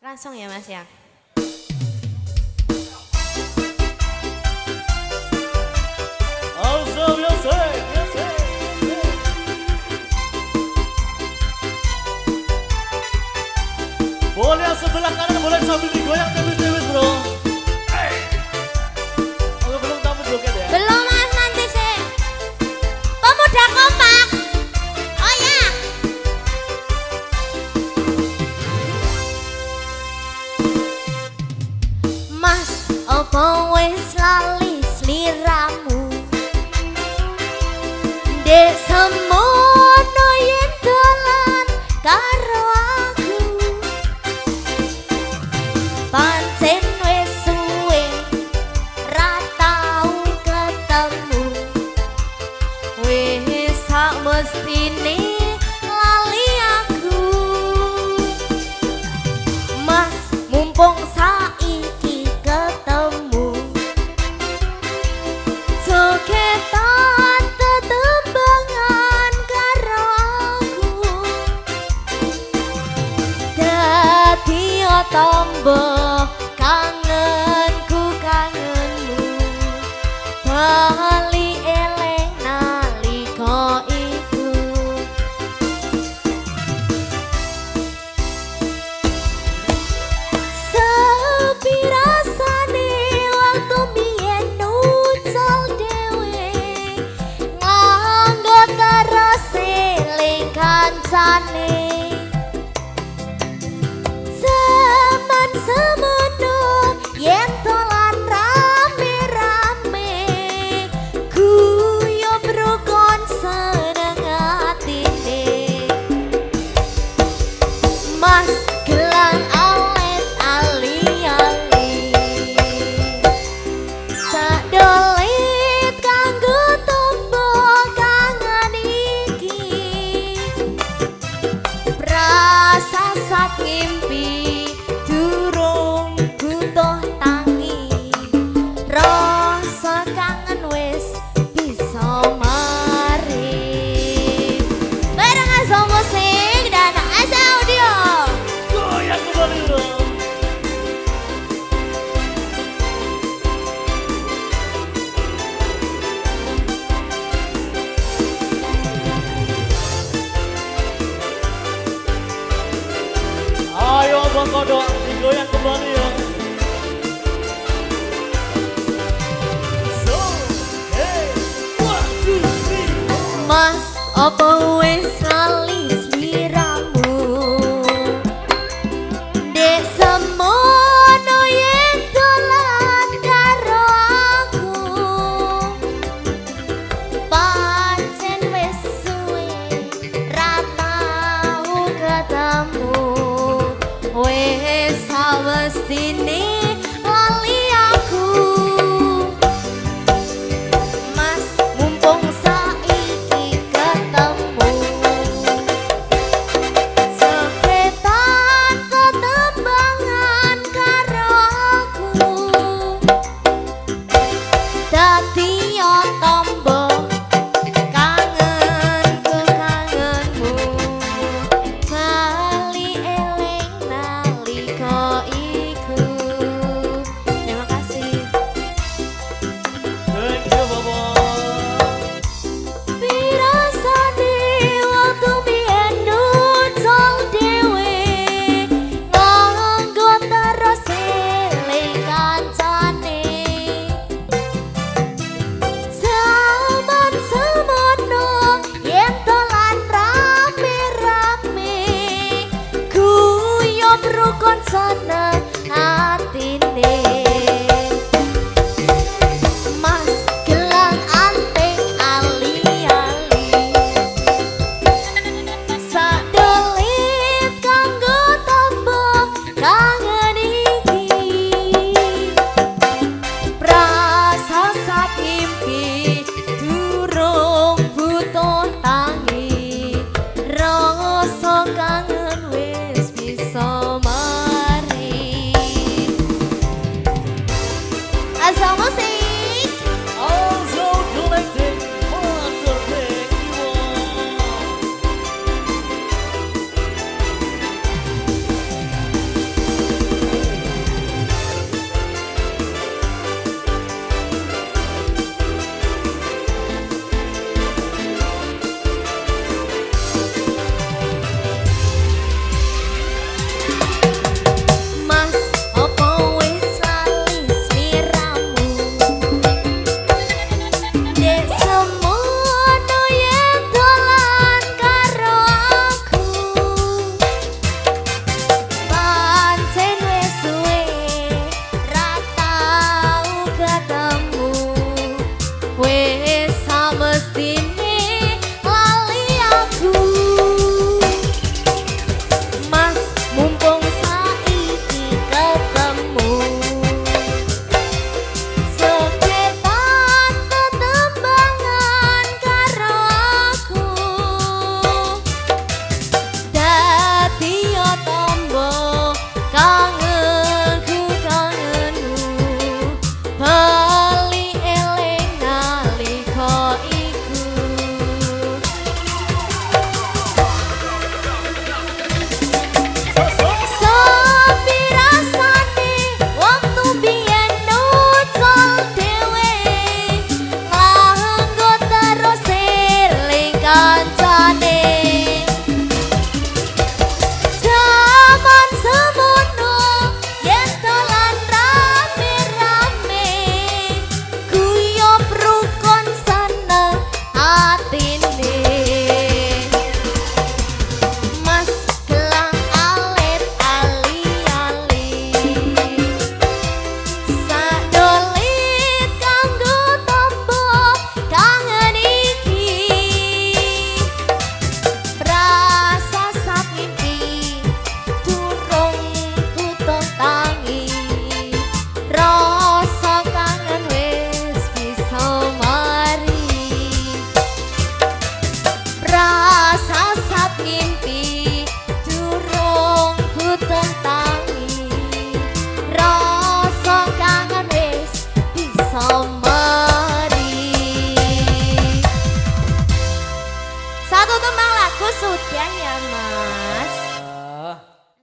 Langsung ya Mas ya. Boleh yang sebelah kanan, boleh sambil digoyang tipis-tipis bro. Oke, belum tamu joget ya? Belum Mas, nanti sih. Pemuda kompak. Oh ya. Mas, opo wis lali sliramu? Dek semono yen dolan karo aku. Pancen wis suwe ra tau ketemu. Wis sak mestine lali aku. Mas, mumpung saiki ketemu, jogetan tetembangan karo aku. Dadi tombo kangenku kangenmu, bali eleng nalika iku. Sepi rasane waktu biyen nucal dhewe, nganggo terus eling kancane. Zaman semono yen dolan rame-rame, guyub rukun seneng atine. Mas gelang alet ali-ali, sadolit kanggo tombo kangen iki. Prasasat ngimpi durung butuh tangi, rasa kangen wis bisa mari. Bareng Asa Musik dan Asa Audio. Goyang kembali bro. Ayo Abang Kodok, digoyang kembali ya. So, hey, 1, 2, 3. Mas, apa wis lali sliramu? Dek semono yen dolan karo aku. Pancen wis suwe ra tau ketemu. Wis sawestine lali aku. Mas, mumpung saiki ketemu, jogetan tetembangan karo aku. Dadi yo tombo kangenku kangenmu, bali eling nalika iku. ya, Mas.